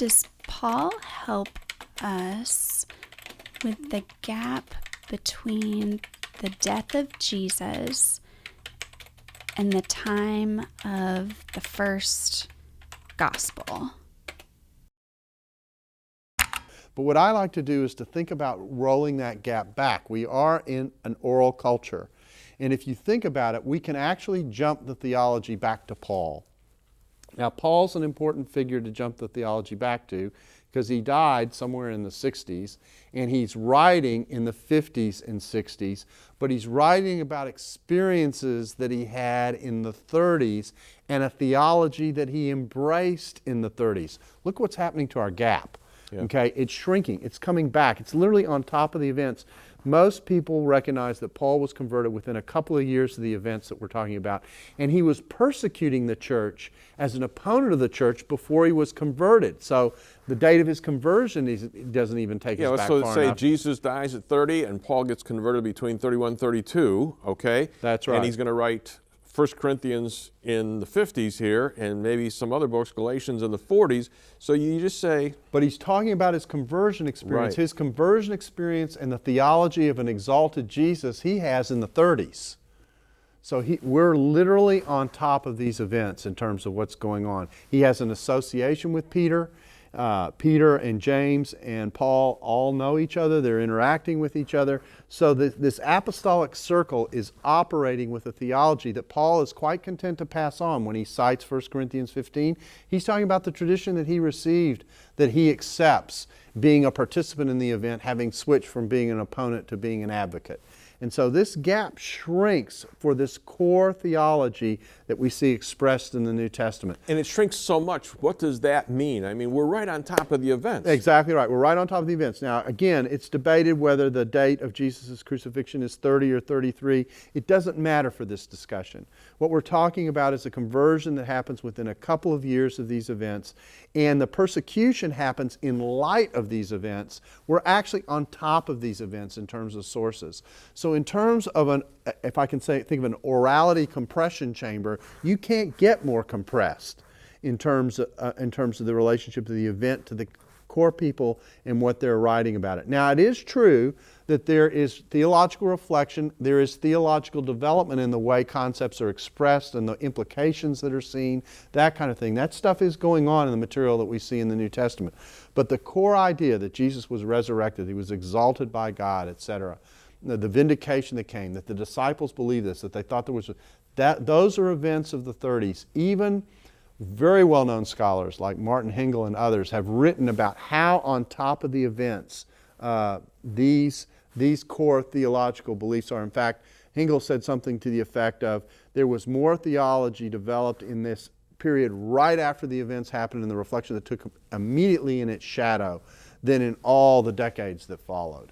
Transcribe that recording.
does Paul help us with the gap between the death of Jesus and the time of the first gospel? But what I like to do is to think about rolling that gap back. We are in an oral culture. And if you think about it, we can actually jump the theology back to Paul. Now, Paul's an important figure to jump the theology back to because he died somewhere in the 60s, and he's writing in the 50s and 60s, but he's writing about experiences that he had in the 30s and a theology that he embraced in the 30s. Look what's happening to our gap. Yeah. Okay, it's shrinking, it's coming back, it's literally on top of the events. Most people recognize that Paul was converted within a couple of years of the events that we're talking about, and he was persecuting the church as an opponent of the church before he was converted. So the date of his conversion doesn't even take us back far enough. So say Jesus dies at 30 and Paul gets converted between 31 and 32, okay? That's right. And he's going to write 1 Corinthians in the 50s here, and maybe some other books, Galatians in the 40s. So you just say... But he's talking about his conversion experience. Right. His conversion experience and the theology of an exalted Jesus he has in the 30s. So we're literally on top of these events in terms of what's going on. He has an association with Peter. Peter and James and Paul all know each other. They're interacting with each other. So this apostolic circle is operating with a theology that Paul is quite content to pass on when he cites 1 Corinthians 15. He's talking about the tradition that he received, that he accepts, being a participant in the event, having switched from being an opponent to being an advocate. And so this gap shrinks for this core theology that we see expressed in the New Testament. And it shrinks so much. What does that mean? I mean, we're right on top of the events. Exactly right. We're right on top of the events. Now, again, it's debated whether the date of Jesus' crucifixion is 30 or 33. It doesn't matter for this discussion. What we're talking about is a conversion that happens within a couple of years of these events, and the persecution happens in light of these events. We're actually on top of these events in terms of sources. So in terms of if I can think of an orality compression chamber, you can't get more compressed in terms of the relationship of the event to the core people and what they're writing about it. Now, it is true that there is theological reflection, there is theological development in the way concepts are expressed and the implications that are seen, that kind of thing. That stuff is going on in the material that we see in the New Testament. But the core idea that Jesus was resurrected, he was exalted by God, etc., the vindication that came, that the disciples believed this, that they thought there was, those are events of the 30s. Even very well-known scholars like Martin Hengel and others have written about how on top of the events these core theological beliefs are. In fact, Hengel said something to the effect of, there was more theology developed in this period right after the events happened and the reflection that took immediately in its shadow than in all the decades that followed.